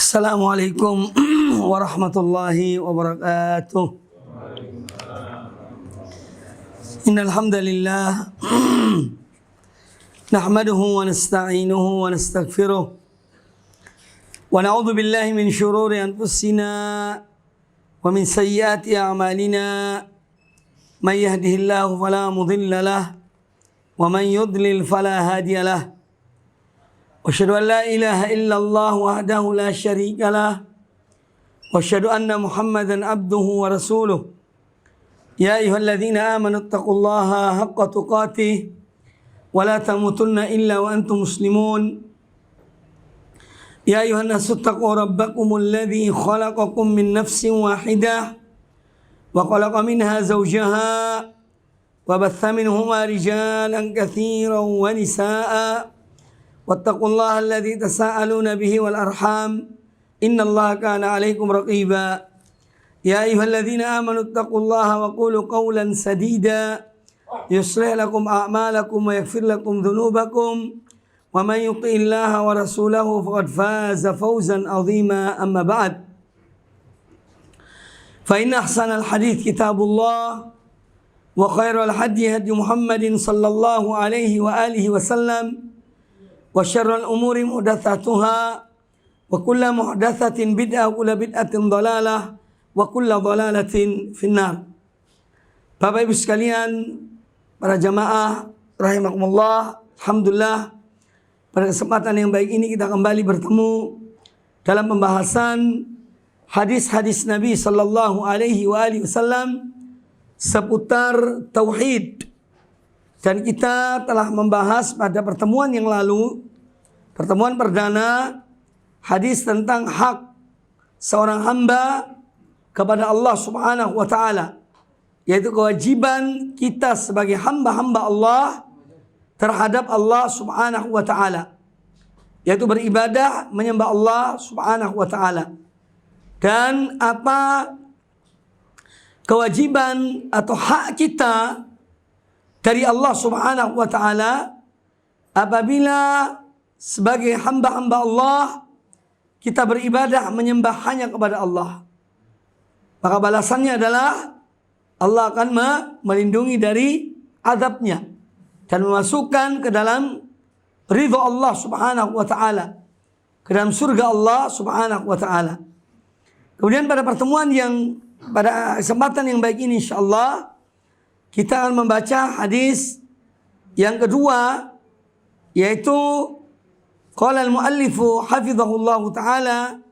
Assalamualaikum warahmatullahi wabarakatuh. Innal hamdalillah nahmaduhu wa nasta'inuhu wa nastaghfiruh wa na'udzu billahi min shururi anfusina wa min sayyiati a'malina may yahdihillahu fala mudilla lahu wa man yudlil fala hadiya lahu. Asyhadu an la ilaha illallah wahdahu la syarika lah wa asyhadu anna Muhammadan abduhu wa rasuluh. Ya ayyuhalladzina amanu taqullaha haqqa tuqatih wa la tamutunna illa wa antum muslimun. Ya ayyuhan nasu taqu rabbakumul ladzi khalaqakum min nafsin wahidah wa khalaqa minha zawjaha wa batha minhuma rijalan katsiran wa nisaa'a. Wattaqullaha alladzi tasaaluna bihi wal arham innallaha kana 'alaikum raqiba. Ya ayyuhalladzina amanu taqullaha wa qulu qawlan sadida yuslih lakum a'malakum wa yaghfir lakum dhunubakum wa man yuti'illaha wa rasulahu faqad faza fawzan 'azima. Amma ba'd. Fa inna ahsanal hadits kitabullah wa khairal hadi hadi Muhammadin sallallahu alaihi wa alihi wasallam wa syarrul umuri muhdatsatuha wa kullu muhdatsatin bid'ah wa kullu bid'atin dhalalah wa kullu dhalalatin finnar. Bapak Ibu sekalian, para jamaah rahimakumullah, alhamdulillah pada kesempatan yang baik ini kita kembali bertemu dalam pembahasan hadis-hadis Nabi sallallahu alaihi wasallam seputar tauhid. Dan kita telah membahas pada pertemuan yang lalu, pertemuan perdana, hadis tentang hak seorang hamba kepada Allah Subhanahu wa Ta'ala, yaitu kewajiban kita sebagai hamba-hamba Allah terhadap Allah Subhanahu wa Ta'ala, yaitu beribadah menyembah Allah Subhanahu wa Ta'ala. Dan apa kewajiban atau hak kita dari Allah Subhanahu wa Ta'ala apabila sebagai hamba-hamba Allah kita beribadah menyembah hanya kepada Allah. Maka balasannya adalah Allah akan melindungi dari azabnya dan memasukkan ke dalam ridha Allah Subhanahu wa Ta'ala, ke dalam surga Allah Subhanahu wa Ta'ala. Kemudian pada kesempatan yang baik ini insyaallah kita akan membaca hadis yang kedua, yaitu qala al-muallifu hafizahullahu ta'ala,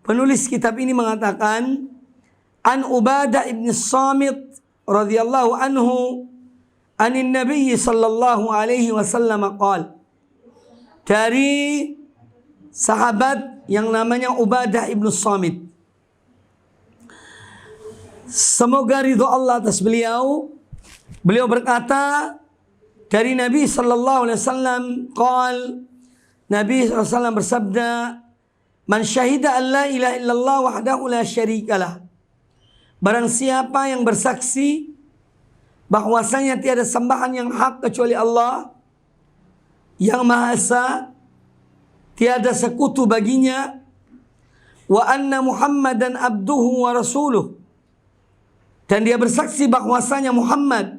penulis kitab ini mengatakan, an Ubadah ibn Samit radhiyallahu anhu anin Nabi sallallahu alaihi wasallam qala, dari sahabat yang namanya Ubadah ibn Samit, semoga ridho Allah atas beliau. Beliau berkata dari Nabi sallallahu alaihi wasallam, qal, Nabi sallallahu alaihi wasallam bersabda, man syahida an la ilaha illallah wahdahu la syarikalah, barang siapa yang bersaksi bahwasanya tiada sembahan yang hak kecuali Allah yang Maha Esa, tiada sekutu baginya, wa anna Muhammadan abduhu wa rasuluh, dan dia bersaksi bahwasanya Muhammad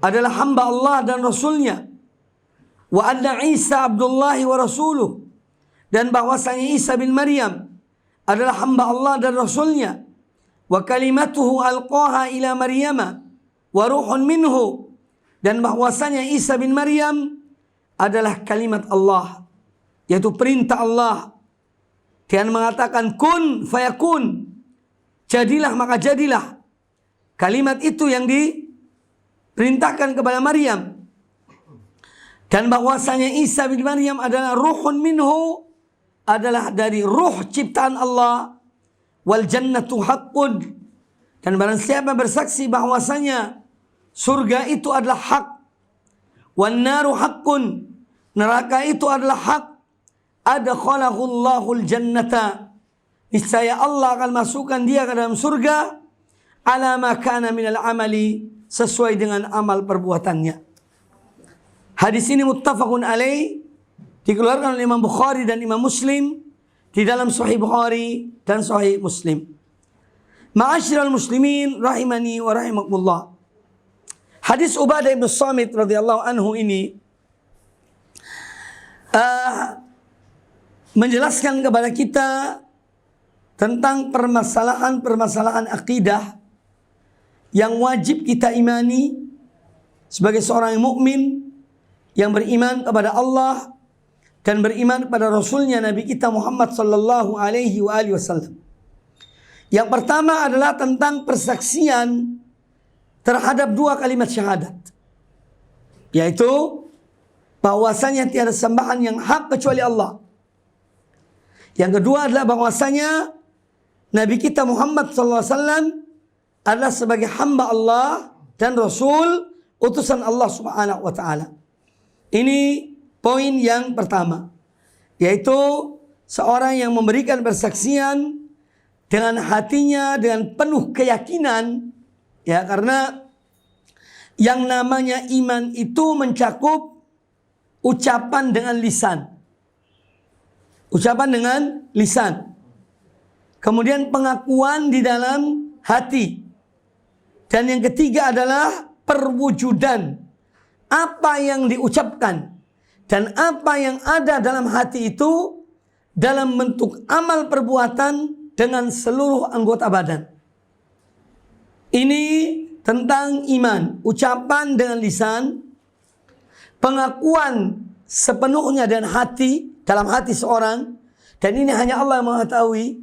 adalah hamba Allah dan Rasulnya, wa anna Isa abdullahi wa rasuluh, dan bahwasanya Isa bin Maryam adalah hamba Allah dan Rasulnya, wa kalimatuhu alqaha ila Maryama wa ruhun minhu, dan bahwasanya Isa bin Maryam adalah kalimat Allah, yaitu perintah Allah. Dia mengatakan kun fayakun, jadilah maka jadilah. Kalimat itu yang diperintahkan kepada Maryam. Dan bahwasanya Isa bin Maryam adalah ruhun minhu, adalah dari ruh ciptaan Allah. Wal jannatu haqqun, dan barang siapa bersaksi bahwasanya surga itu adalah hak. Wan naru haqqun, neraka itu adalah hak. Adkhalahu Allahul jannata, niscaya Allah akan masukkan dia ke dalam surga. Ala ma kana minal amali, sesuai dengan amal perbuatannya. Hadis ini muttafaqun alaih, dikeluarkan oleh Imam Bukhari dan Imam Muslim di dalam Sahih Bukhari dan Sahih Muslim. Ma'asyiral muslimin rahimani wa rahimakumullah. Hadis Ubadah bin Samit radhiyallahu anhu ini menjelaskan kepada kita tentang permasalahan-permasalahan akidah yang wajib kita imani sebagai seorang mukmin yang beriman kepada Allah dan beriman kepada Rasulnya Nabi kita Muhammad sallallahu alaihi wasallam. Yang pertama adalah tentang persaksian terhadap dua kalimat syahadat, yaitu bahwasanya tiada sembahan yang hak kecuali Allah. Yang kedua adalah bahwasanya Nabi kita Muhammad sallallahu alaihi wasallam adalah sebagai hamba Allah dan Rasul utusan Allah Subhanahu wa taala. Ini poin yang pertama, yaitu seorang yang memberikan persaksian dengan hatinya dengan penuh keyakinan, ya, karena yang namanya iman itu mencakup ucapan dengan lisan. Ucapan dengan lisan. Kemudian pengakuan di dalam hati. Dan yang ketiga adalah perwujudan. Apa yang diucapkan dan apa yang ada dalam hati itu dalam bentuk amal perbuatan dengan seluruh anggota badan. Ini tentang iman, ucapan dengan lisan, pengakuan sepenuhnya dan hati, dalam hati seorang, dan ini hanya Allah yang mengetahui,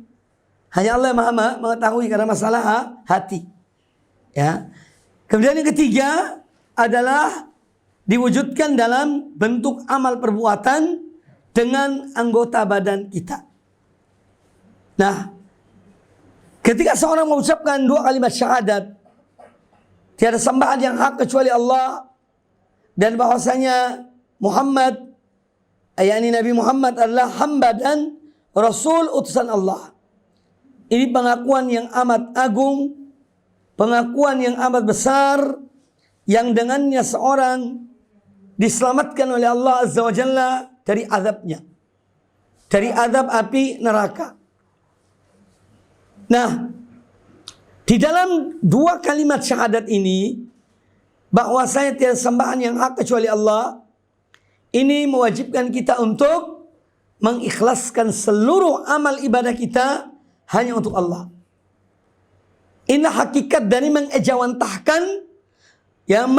hanya Allah yang Maha mengetahui karena masalah hati. Ya. Kemudian yang ketiga adalah diwujudkan dalam bentuk amal perbuatan dengan anggota badan kita. Nah, ketika seorang mengucapkan dua kalimat syahadat, tiada sembahan yang hak kecuali Allah, dan bahwasanya Muhammad, yakni Nabi Muhammad adalah hamba dan Rasul utusan Allah. Ini pengakuan yang amat agung, pengakuan yang amat besar, yang dengannya seorang diselamatkan oleh Allah Azza wa Jalla dari azabnya, dari azab api neraka. Nah, di dalam dua kalimat syahadat ini, bahwasanya tiada sembahan yang hak kecuali Allah, ini mewajibkan kita untuk mengikhlaskan seluruh amal ibadah kita hanya untuk Allah. Inilah hakikat dari mengejawantahkan, yang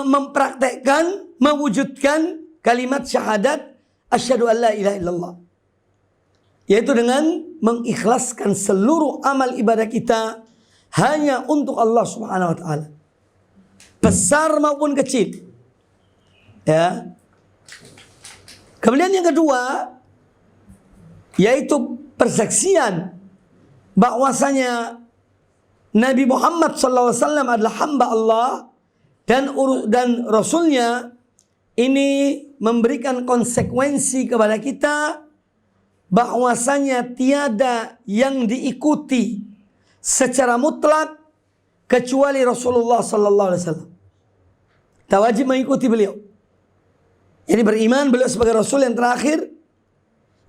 mempraktekkan, mewujudkan kalimat syahadat asyhadu an la ilaha illallah, yaitu dengan mengikhlaskan seluruh amal ibadah kita hanya untuk Allah Subhanahu wa taala, besar maupun kecil. Ya. Kemudian yang kedua, yaitu persaksian bahwasanya Nabi Muhammad SAW adalah hamba Allah dan Rasulnya. Ini memberikan konsekuensi kepada kita bahwasanya tiada yang diikuti secara mutlak kecuali Rasulullah SAW. Kita wajib mengikuti beliau. Jadi beriman beliau sebagai Rasul yang terakhir,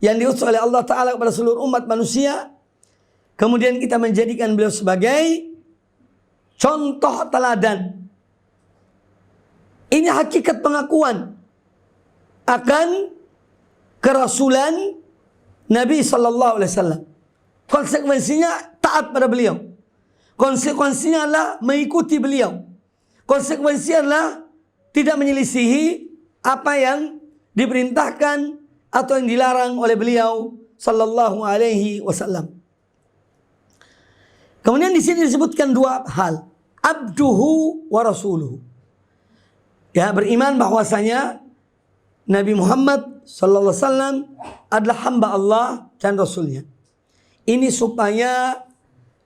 yang diutus oleh Allah Ta'ala kepada seluruh umat manusia. Kemudian kita menjadikan beliau sebagai contoh teladan. Ini hakikat pengakuan akan kerasulan Nabi Sallallahu Alaihi Wasallam. Konsekuensinya taat pada beliau. Konsekuensinya adalah mengikuti beliau. Konsekuensinya adalah tidak menyelisihi apa yang diperintahkan atau yang dilarang oleh beliau Sallallahu Alaihi Wasallam. Kemudian di sini disebutkan dua hal, abduhu wa rasuluhu. Ya, beriman bahwasanya Nabi Muhammad sallallahu alaihi wasallam adalah hamba Allah dan Rasulnya. Ini supaya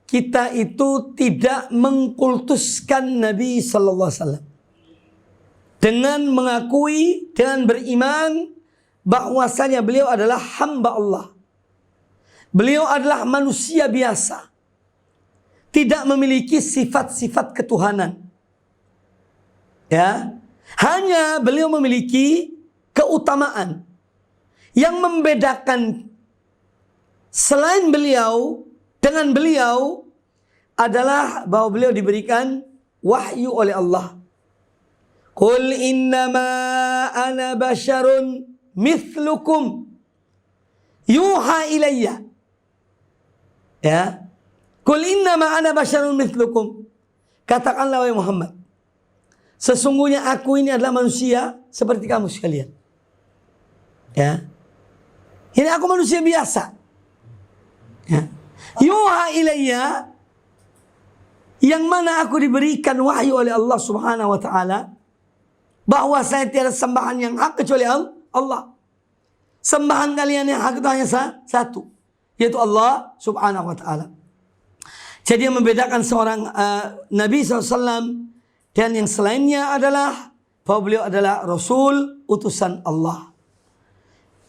kita itu tidak mengkultuskan Nabi sallallahu alaihi wasallam dengan mengakui, dengan beriman bahwasanya beliau adalah hamba Allah. Beliau adalah manusia biasa, tidak memiliki sifat-sifat ketuhanan. Ya, hanya beliau memiliki keutamaan yang membedakan selain beliau, dengan beliau adalah bahwa beliau diberikan wahyu oleh Allah. Qul innama ana basyarun mithlukum yuha ilayya. Ya. Qul innama ana basyarun mithlukum. Katakanlah wahai Muhammad, sesungguhnya aku ini adalah manusia seperti kamu sekalian. Ya. Ini aku manusia biasa. Ya. Yuha ilayya, yang mana aku diberikan wahyu oleh Allah Subhanahu wa taala bahwa saya tiada sembahan yang hak kecuali Allah. Sembahan kalian yang hak itu hanya satu, yaitu Allah Subhanahu wa taala. Jadi yang membedakan seorang Nabi SAW dan yang selainnya adalah bahwa beliau adalah Rasul utusan Allah.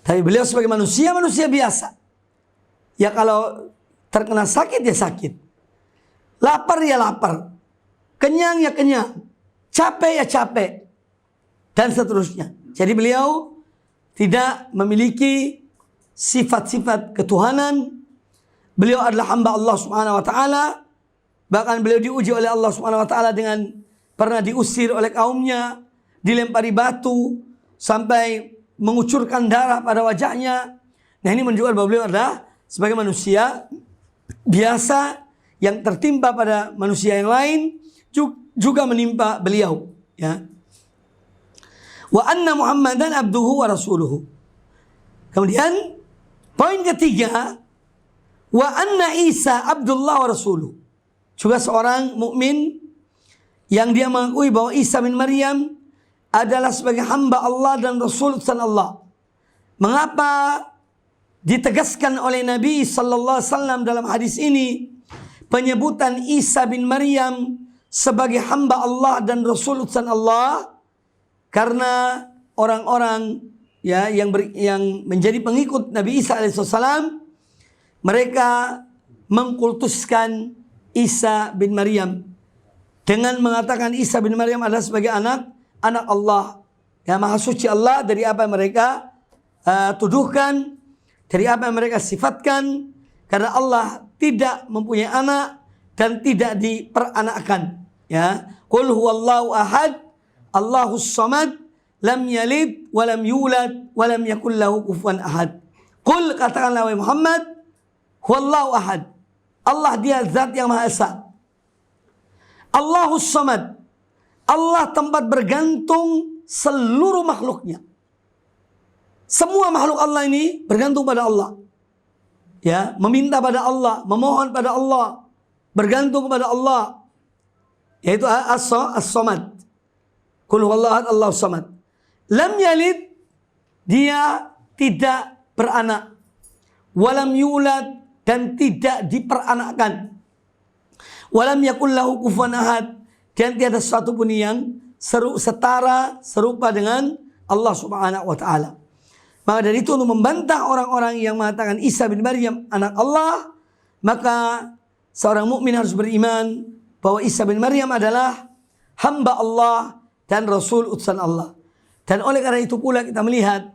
Tapi beliau sebagai manusia biasa. Ya kalau terkena sakit ya sakit. Lapar ya lapar. Kenyang ya kenyang. Capek ya capek. Dan seterusnya. Jadi beliau tidak memiliki sifat-sifat ketuhanan. Beliau adalah hamba Allah Subhanahu wa taala. Bahkan beliau diuji oleh Allah Subhanahu wa taala dengan pernah diusir oleh kaumnya, dilempari batu sampai mengucurkan darah pada wajahnya. Nah, ini menunjukkan bahwa beliau adalah sebagai manusia biasa yang tertimpa pada manusia yang lain juga menimpa beliau, ya. Wa anna Muhammadan abduhu wa rasuluhu. Kemudian poin ketiga, wa anna Isa abdullah wa rasuluhu. Juga seorang mukmin yang dia mengakui bahwa Isa bin Maryam adalah sebagai hamba Allah dan Rasul utusan Allah. Mengapa ditegaskan oleh Nabi sallallahu alaihi wasallam dalam hadis ini penyebutan Isa bin Maryam sebagai hamba Allah dan Rasul utusan Allah? Karena orang-orang ya yang menjadi pengikut Nabi Isa alaihissalam, mereka mengkultuskan Isa bin Maryam dengan mengatakan Isa bin Maryam adalah sebagai anak Allah, ya, maha suci Allah dari apa yang mereka tuduhkan, dari apa yang mereka sifatkan, karena Allah tidak mempunyai anak dan tidak diperanakkan, ya. Qul huwallahu ahad, Allahus samad, lam yalid wa lam yulad wa lam yakul lahu kufuwan ahad. Qul, katakanlah wahai Muhammad, huwallahu ahad, Allah dia zat yang maha esa. Allahus samad, Allah tempat bergantung seluruh makhluknya. Semua makhluk Allah ini bergantung pada Allah. Ya, meminta pada Allah, memohon pada Allah, bergantung kepada Allah. Yaitu as-samad. Qul huwallahu ahad, Allahus samad. Lam yalid, dia tidak beranak. Walam yulad, dan tidak diperanakkan. Walam yakul lahu kufuwan ahad, dan tiada sesuatu pun yang serupa dengan Allah Subhanahu wa taala. Maka dari itu untuk membantah orang-orang yang mengatakan Isa bin Maryam anak Allah, maka seorang mukmin harus beriman bahwa Isa bin Maryam adalah hamba Allah dan Rasul utusan Allah. Dan oleh karena itu pula kita melihat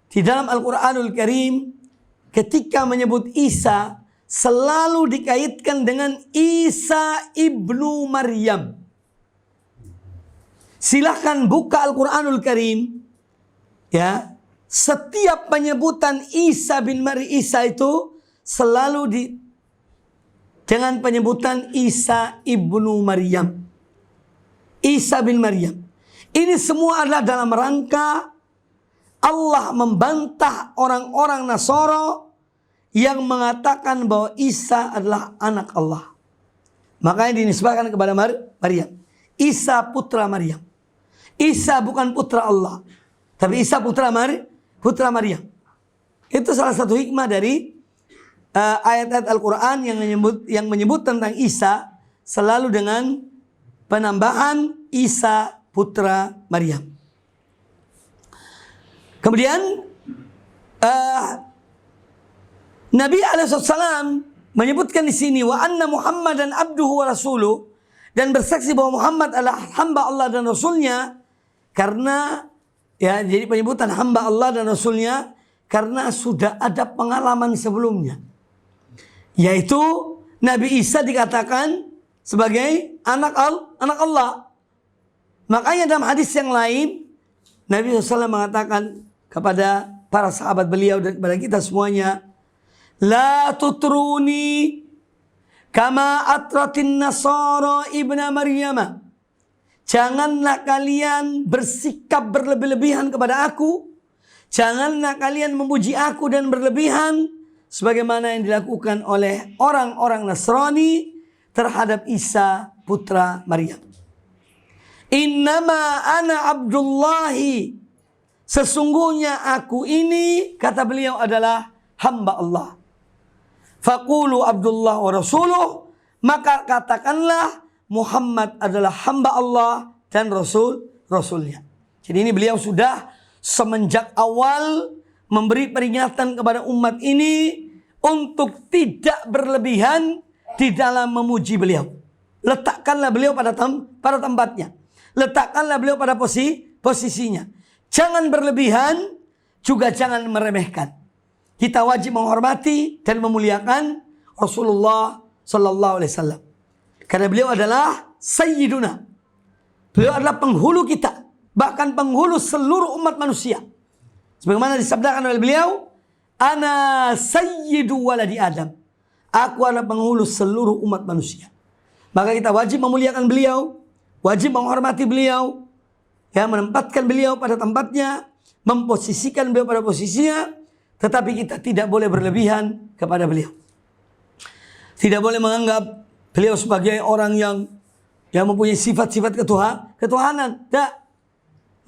di dalam Al-Quranul Karim ketika menyebut Isa selalu dikaitkan dengan Isa ibnu Maryam. Silahkan buka Al-Quranul Karim, ya. Setiap penyebutan Isa bin Maryam, Isa itu selalu dengan penyebutan Isa ibnu Maryam. Isa bin Maryam. Ini semua adalah dalam rangka Allah membantah orang-orang Nasara yang mengatakan bahwa Isa adalah anak Allah. Makanya dinisbahkan kepada Maryam. Isa putra Maryam. Isa bukan putra Allah, tapi Isa putra Maryam. Itu salah satu hikmah dari ayat-ayat Al-Quran yang menyebut tentang Isa selalu dengan penambahan Isa putra Maryam. Kemudian Nabi alaihissalam menyebutkan di sini wa anna Muhammadan abduhu wa rasuluh, dan bersaksi bahwa Muhammad adalah hamba Allah dan Rasulnya, karena ya jadi penyebutan hamba Allah dan Rasulnya karena sudah ada pengalaman sebelumnya. Yaitu Nabi Isa dikatakan sebagai anak Allah. Makanya dalam hadis yang lain Nabi SAW mengatakan kepada para sahabat beliau dan kepada kita semuanya, la tutruni kama atratin nasara ibna Maryam. Janganlah kalian bersikap berlebih-lebihan kepada aku. Janganlah kalian memuji aku dan berlebihan sebagaimana yang dilakukan oleh orang-orang Nasrani terhadap Isa putra Maryam. Innama ana Abdullahi. Sesungguhnya aku ini, kata beliau, adalah hamba Allah. Faqulu Abdullah wa rasuluh. Maka katakanlah Muhammad adalah hamba Allah dan Rasulnya. Jadi ini beliau sudah semenjak awal memberi peringatan kepada umat ini untuk tidak berlebihan di dalam memuji beliau. Letakkanlah beliau pada tempatnya. Letakkanlah beliau pada posisinya. Jangan berlebihan, juga jangan meremehkan. Kita wajib menghormati dan memuliakan Rasulullah Sallallahu Alaihi Wasallam. Karena beliau adalah Sayyiduna. Beliau adalah penghulu kita. Bahkan penghulu seluruh umat manusia. Sebagaimana disabdakan oleh beliau, Ana Sayyidu waladi Adam. Aku adalah penghulu seluruh umat manusia. Maka kita wajib memuliakan beliau. Wajib menghormati beliau. Ya, menempatkan beliau pada tempatnya. Memposisikan beliau pada posisinya. Tetapi kita tidak boleh berlebihan kepada beliau. Tidak boleh menganggap beliau sebagai orang yang mempunyai sifat-sifat ketuhanan. Tak.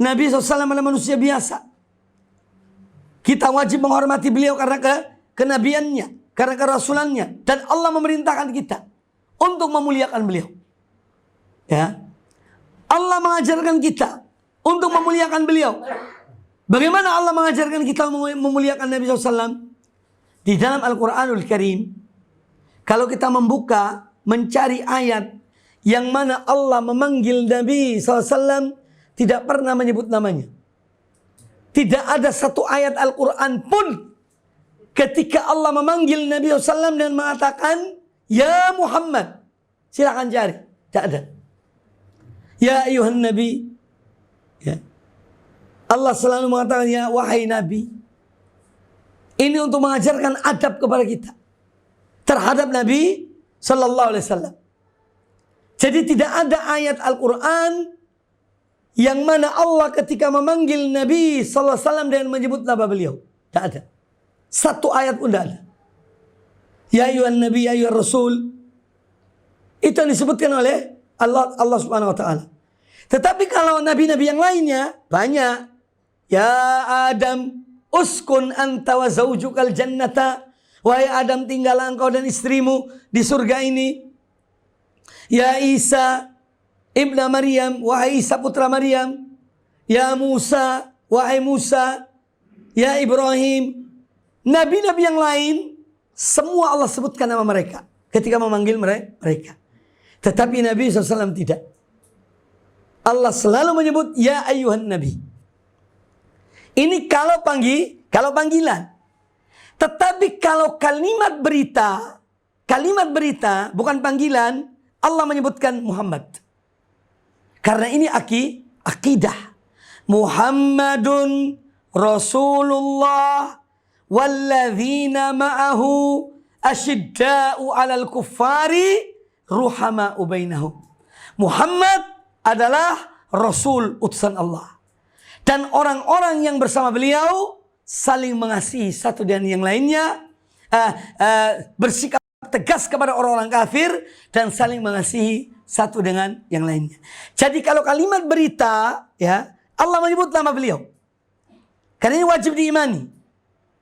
Nabi SAW adalah manusia biasa. Kita wajib menghormati beliau karena kenabiannya, karena kerasulannya. Dan Allah memerintahkan kita untuk memuliakan beliau. Ya, Allah mengajarkan kita untuk memuliakan beliau. Bagaimana Allah mengajarkan kita memuliakan Nabi SAW? Di dalam Al-Quranul Karim, kalau kita membuka, mencari ayat yang mana Allah memanggil Nabi SAW, tidak pernah menyebut namanya. Tidak ada satu ayat Al-Quran pun ketika Allah memanggil Nabi SAW dan mengatakan, Ya Muhammad. Silakan cari. Tidak ada. Ya ayuhan Nabi. Ya. Allah selalu mengatakan, ya wahai Nabi. Ini untuk mengajarkan adab kepada kita terhadap Nabi Sallallahu Alaihi Wasallam. Jadi tidak ada ayat Al-Quran yang mana Allah ketika memanggil Nabi Sallallahu Alaihi Wasallam dan menyebut nama beliau. Tidak ada. Satu ayat pun tidak ada. Ya ayuhan Nabi, ya ayuhan Rasul. Itu yang disebutkan oleh Allah Subhanahu Wa Taala. Tetapi kalau nabi-nabi yang lainnya banyak. Ya Adam, uskun anta wa zaujukal jannata. Wahai Adam, tinggallah engkau dan istrimu di surga ini. Ya Isa Ibnu Maryam, wahai Isa putra Maryam. Ya Musa, wahai Musa. Ya Ibrahim. Nabi-nabi yang lain, semua Allah sebutkan nama mereka ketika memanggil mereka. Tetapi Nabi SAW tidak. Allah selalu menyebut, Ya ayuhan Nabi. Ini kalau panggilan. Tetapi kalau kalimat berita, bukan panggilan, Allah menyebutkan Muhammad. Karena ini akidah. Muhammadun Rasulullah walladzina ma'ahu asyidda'u 'alal kuffari ruhama'u bainahum. Muhammad adalah Rasul utusan Allah. Dan orang-orang yang bersama beliau saling mengasihi satu dan yang lainnya, bersikap tegas kepada orang-orang kafir dan saling mengasihi satu dengan yang lainnya. Jadi kalau kalimat berita, ya, Allah menyebut nama beliau. Karena ini wajib diimani.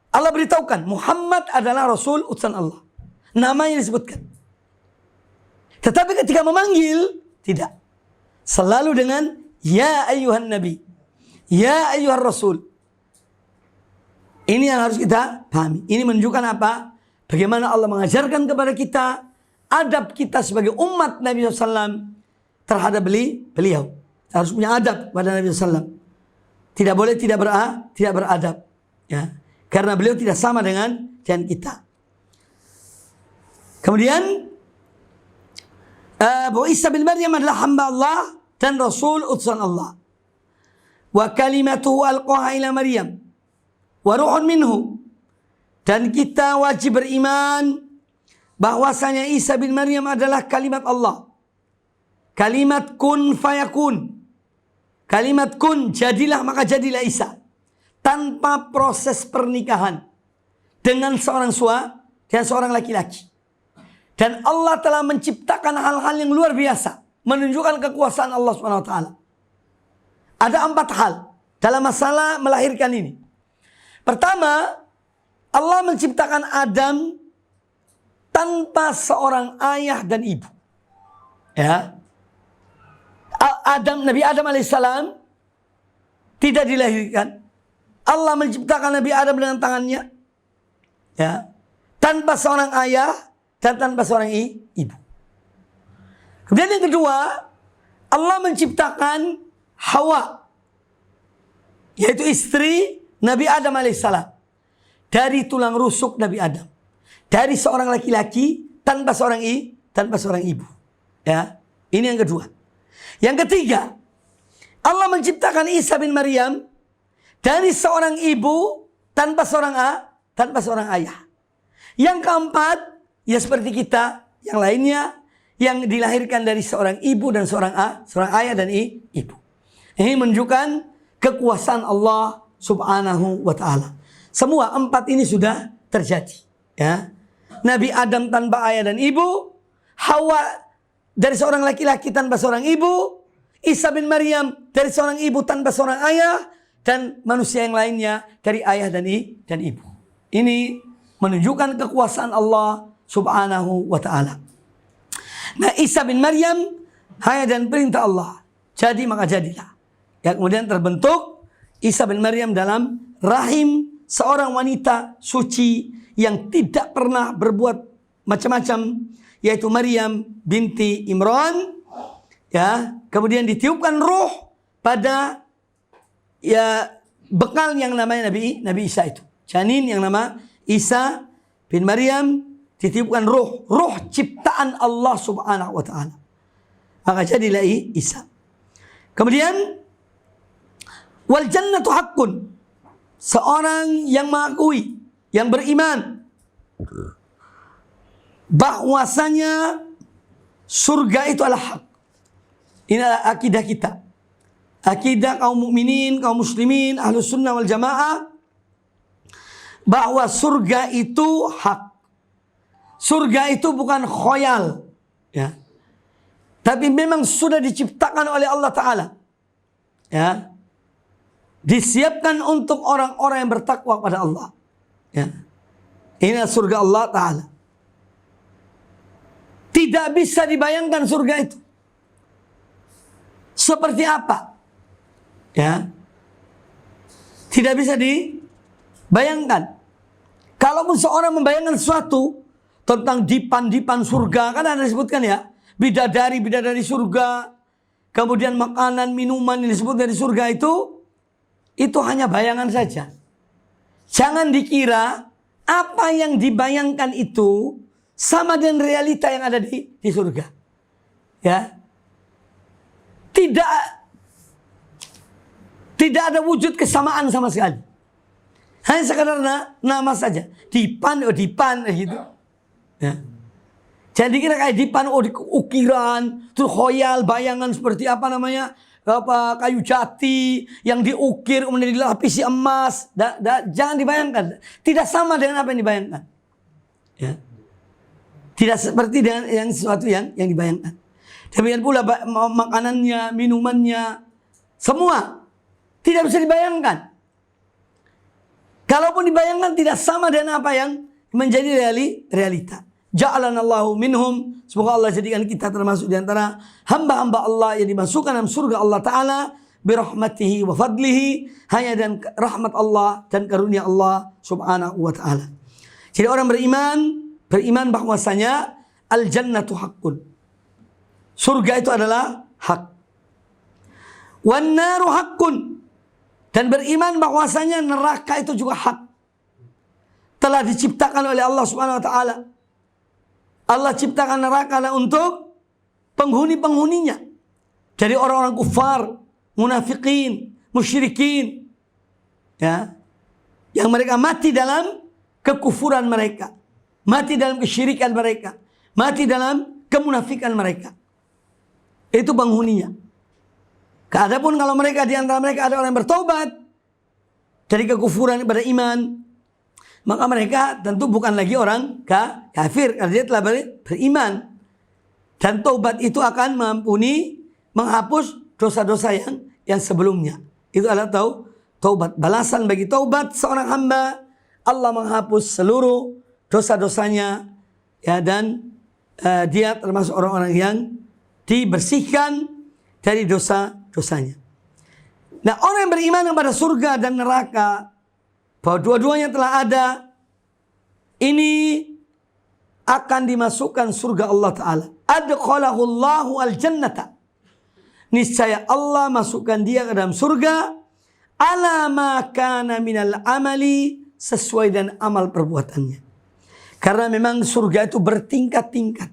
Allah beritahukan Muhammad adalah Rasul utusan Allah. Namanya disebutkan. Tetapi ketika memanggil, tidak. Selalu dengan Ya ayuhan Nabi. Ya ayuhan Rasul. Ini yang harus kita pahami. Ini menunjukkan apa? Bagaimana Allah mengajarkan kepada kita adab kita sebagai umat Nabi SAW terhadap beliau. Kita harus punya adab pada Nabi SAW. Tidak boleh tidak beradab. Ya. Karena beliau tidak sama dengan kita. Kemudian bahwa Isa bin Maryam adalah hamba Allah dan Rasul utusan Allah. Wa kalimatuhu alqaha ila Maryam wa ruhun minhu. Dan kita wajib beriman bahwasanya Isa bin Maryam adalah kalimat Allah. Kalimat kun fayakun. Kalimat kun, jadilah maka jadilah Isa. Tanpa proses pernikahan dengan seorang dan seorang laki-laki. Dan Allah telah menciptakan hal-hal yang luar biasa, menunjukkan kekuasaan Allah SWT. Ada 4 hal dalam masalah melahirkan ini. Pertama, Allah menciptakan Adam tanpa seorang ayah dan ibu. Ya. Nabi Adam alaihissalam tidak dilahirkan. Allah menciptakan Nabi Adam dengan tangannya. Ya. Tanpa seorang ayah dan tanpa seorang ibu. Kemudian yang kedua, Allah menciptakan Hawa, yaitu istri Nabi Adam alaihissalam, dari tulang rusuk Nabi Adam, dari seorang laki-laki tanpa seorang ibu. Ya, ini yang kedua. Yang ketiga, Allah menciptakan Isa bin Maryam dari seorang ibu tanpa seorang ayah. Yang keempat, ya seperti kita yang lainnya yang dilahirkan dari seorang ibu dan seorang ayah dan ibu. Ini menunjukkan kekuasaan Allah Subhanahu wa taala. Semua 4 ini sudah terjadi, ya. Nabi Adam tanpa ayah dan ibu, Hawa dari seorang laki-laki tanpa seorang ibu, Isa bin Maryam dari seorang ibu tanpa seorang ayah, dan manusia yang lainnya dari ayah dan ibu. Ini menunjukkan kekuasaan Allah Subhanahu wa ta'ala. Nah, Isa bin Maryam hanya dan perintah Allah. Jadi maka jadilah. Ya, kemudian terbentuk Isa bin Maryam dalam rahim seorang wanita suci yang tidak pernah berbuat macam-macam, yaitu Maryam binti Imran. Ya, kemudian ditiupkan ruh pada bekal yang namanya Nabi Isa itu. Janin yang nama Isa bin Maryam ditiupkan ruh ciptaan Allah Subhanahu wa taala. Maka jadilah Isa. Kemudian wal jannatu haqqun. Seorang yang mengakui, yang beriman bahwasanya surga itu adalah hak. Ini adalah akidah kita. Akidah kaum mukminin, kaum muslimin, ahlus sunnah wal jamaah, bahwa surga itu hak. Surga itu bukan khoyal, ya. Tapi memang sudah diciptakan oleh Allah Ta'ala, ya. Disiapkan untuk orang-orang yang bertakwa pada Allah, ya. Ini surga Allah Ta'ala. Tidak bisa dibayangkan surga itu seperti apa, ya. Tidak bisa dibayangkan. Kalaupun seorang membayangkan sesuatu tentang dipan-dipan surga, kan ada disebutkan, ya, bidadari surga, kemudian makanan minuman yang disebut dari surga itu hanya bayangan saja. Jangan dikira apa yang dibayangkan itu sama dengan realita yang ada di surga, ya. Tidak ada wujud kesamaan sama sekali. Hanya sekadar nama saja. Dipan gitu. Ya. Jadi kira kayak dipan, ukiran, terus khoyal, bayangan seperti apa namanya, kayu jati yang diukir kemudian dilapisi emas. Jangan dibayangkan. Tidak sama dengan apa yang dibayangkan. Ya. Tidak seperti dengan sesuatu yang dibayangkan. Demikian pula makanannya, minumannya, semua tidak bisa dibayangkan. Kalaupun dibayangkan tidak sama dengan apa yang menjadi realita. Ja'alanallahu minhum. Semoga Allah jadikan kita termasuk di antara hamba-hamba Allah yang dimasukkan dalam surga Allah Ta'ala birahmatihi wa fadlihi, hanya dan rahmat Allah dan karunia Allah Subhanahu wa Ta'ala. Jadi orang beriman bahwasanya al-jannatu haqqun. Surga itu adalah hak. Wan naru haqqun. Dan beriman bahwasanya neraka itu juga hak. Telah diciptakan oleh Allah Subhanahu wa taala. Allah ciptakan neraka untuk penghuni-penghuninya. Dari orang-orang kufar, munafikin, musyrikin. Ya. Yang mereka mati dalam kekufuran mereka. Mati dalam kesyirikan mereka. Mati dalam kemunafikan mereka. Itu penghuninya. Adapun kalau mereka di antara mereka ada orang yang bertobat dari kekufuran kepada iman, maka mereka tentu bukan lagi orang kafir karena dia telah beriman. Dan taubat itu akan mengampuni, menghapus dosa-dosa yang sebelumnya. Itu adalah taubat. Balasan bagi taubat seorang hamba, Allah menghapus seluruh dosa-dosanya, ya, dan dia termasuk orang-orang yang dibersihkan dari dosa-dosanya. Nah, orang yang beriman kepada surga dan neraka, bahwa dua-duanya telah ada, ini akan dimasukkan surga Allah Ta'ala. Adkhalahullahu al-jannata. Niscaya Allah masukkan dia ke dalam surga. Ala ma kana minal amali, sesuai dengan amal perbuatannya. Karena memang surga itu bertingkat-tingkat.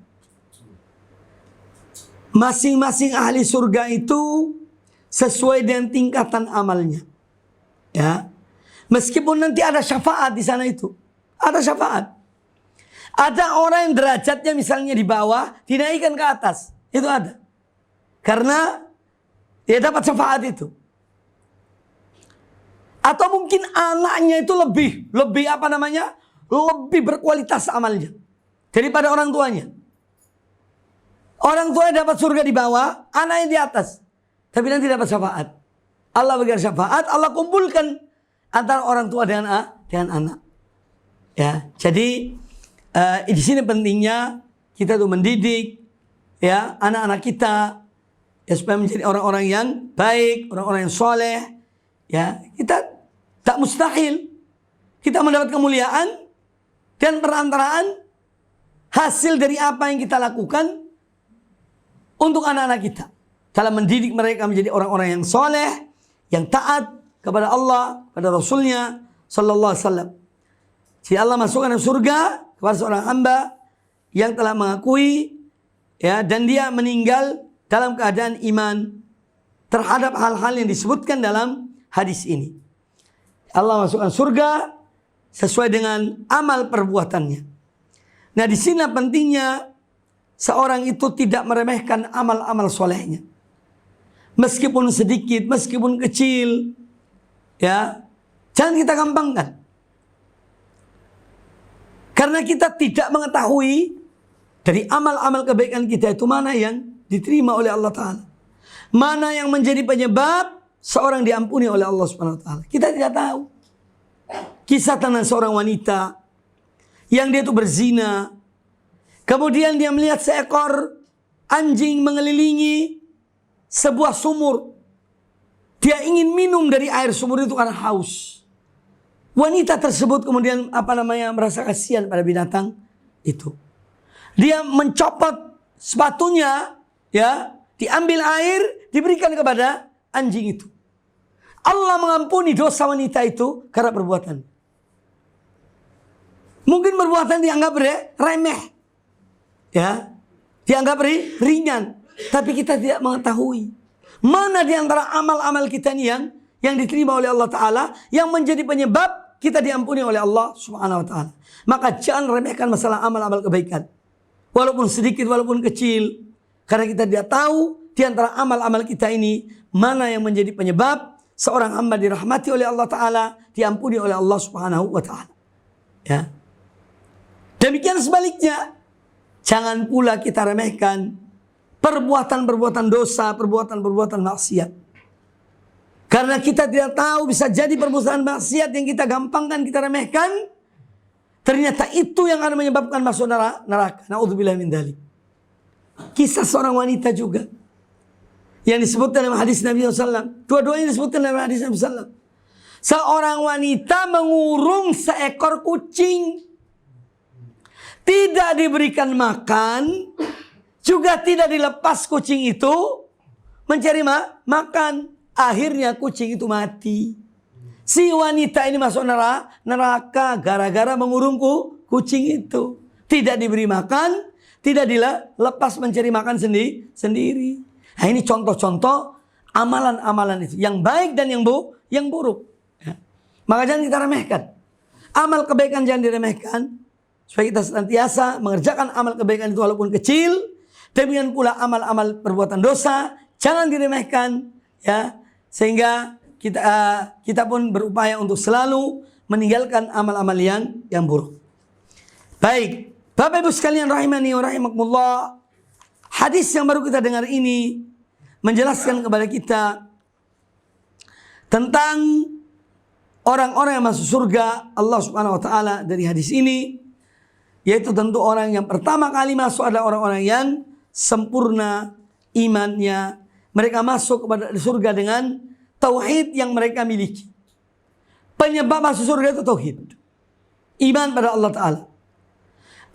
Masing-masing ahli surga itu sesuai dengan tingkatan amalnya. Ya. Meskipun nanti ada syafaat di sana itu. Ada syafaat. Ada orang yang derajatnya misalnya di bawah, dinaikkan ke atas. Itu ada. Karena dia dapat syafaat itu. Atau mungkin anaknya itu lebih apa namanya? Lebih berkualitas amalnya daripada orang tuanya. Orang tuanya dapat surga di bawah, anaknya di atas. Tapi nanti dapat syafaat. Allah berikan syafaat, Allah kumpulkan antara orang tua dengan anak. Ya, jadi di sini pentingnya kita tuh mendidik, ya, anak-anak kita, ya, supaya menjadi orang-orang yang baik, orang-orang yang soleh. Ya, kita tak mustahil kita mendapat kemuliaan dan perantaraan hasil dari apa yang kita lakukan untuk anak-anak kita. Dalam mendidik mereka menjadi orang-orang yang soleh, yang taat kepada Allah, kepada Rasulnya Sallallahu Alaihi Wasallam. Jadi Allah masukkan ke surga kepada seorang hamba yang telah mengakui, ya, dan dia meninggal dalam keadaan iman terhadap hal-hal yang disebutkan dalam hadis ini. Allah masukkan surga sesuai dengan amal perbuatannya. Nah, di sini pentingnya seorang itu tidak meremehkan amal-amal solehnya. Meskipun sedikit, meskipun kecil, ya, jangan kita gampangkan. Karena kita tidak mengetahui dari amal-amal kebaikan kita itu mana yang diterima oleh Allah Ta'ala. Mana yang menjadi penyebab seorang diampuni oleh Allah Subhanahu Wa Ta'ala. Kita tidak tahu. Kisah tentang seorang wanita yang dia itu berzina. Kemudian dia melihat seekor anjing mengelilingi sebuah sumur. Dia ingin minum dari air sumur itu karena haus. Wanita tersebut kemudian merasa kasihan pada binatang itu. Dia mencopot sepatunya, ya, diambil air, diberikan kepada anjing itu. Allah mengampuni dosa wanita itu karena perbuatan. Mungkin perbuatan dianggap remeh, ya, dianggap ringan, tapi kita tidak mengetahui mana di antara amal-amal kita ini yang diterima oleh Allah Ta'ala, yang menjadi penyebab kita diampuni oleh Allah Subhanahu Wa Ta'ala. Maka jangan remehkan masalah amal-amal kebaikan, walaupun sedikit, walaupun kecil, karena kita tidak tahu di antara amal-amal kita ini mana yang menjadi penyebab seorang hamba dirahmati oleh Allah Ta'ala, diampuni oleh Allah Subhanahu Wa Ta'ala. Ya. Demikian sebaliknya, jangan pula kita remehkan perbuatan-perbuatan dosa, perbuatan-perbuatan maksiat. Karena kita tidak tahu, bisa jadi perbuatan maksiat yang kita gampangkan, kita remehkan, ternyata itu yang akan menyebabkan masuk neraka. Na'udzubillah min dzalik. Kisah seorang wanita juga yang disebutkan dalam hadis Nabi SAW. Dua-duanya disebutkan dalam hadis Nabi SAW. Seorang wanita mengurung seekor kucing. Tidak diberikan makan, juga tidak dilepas kucing itu mencari makan. Akhirnya kucing itu mati. Si wanita ini masuk neraka gara-gara mengurung kucing itu. Tidak diberi makan, tidak dilepas mencari makan sendiri. Nah, ini contoh-contoh amalan-amalan itu yang baik dan yang buruk. Ya. Maka jangan kita remehkan. Amal kebaikan jangan diremehkan. Supaya kita senantiasa mengerjakan amal kebaikan itu walaupun kecil. Demikian pula amal-amal perbuatan dosa jangan diremehkan, ya, sehingga kita pun berupaya untuk selalu meninggalkan amal-amal yang buruk. Baik, Bapak Ibu sekalian rahimani wa rahimakumullah, hadis yang baru kita dengar ini menjelaskan kepada kita tentang orang-orang yang masuk surga Allah Subhanahu wa taala. Dari hadis ini, yaitu tentu orang yang pertama kali masuk adalah orang-orang yang sempurna imannya. Mereka masuk kepada surga dengan tauhid yang mereka miliki. Penyebab masuk surga itu tauhid, iman pada Allah Ta'ala.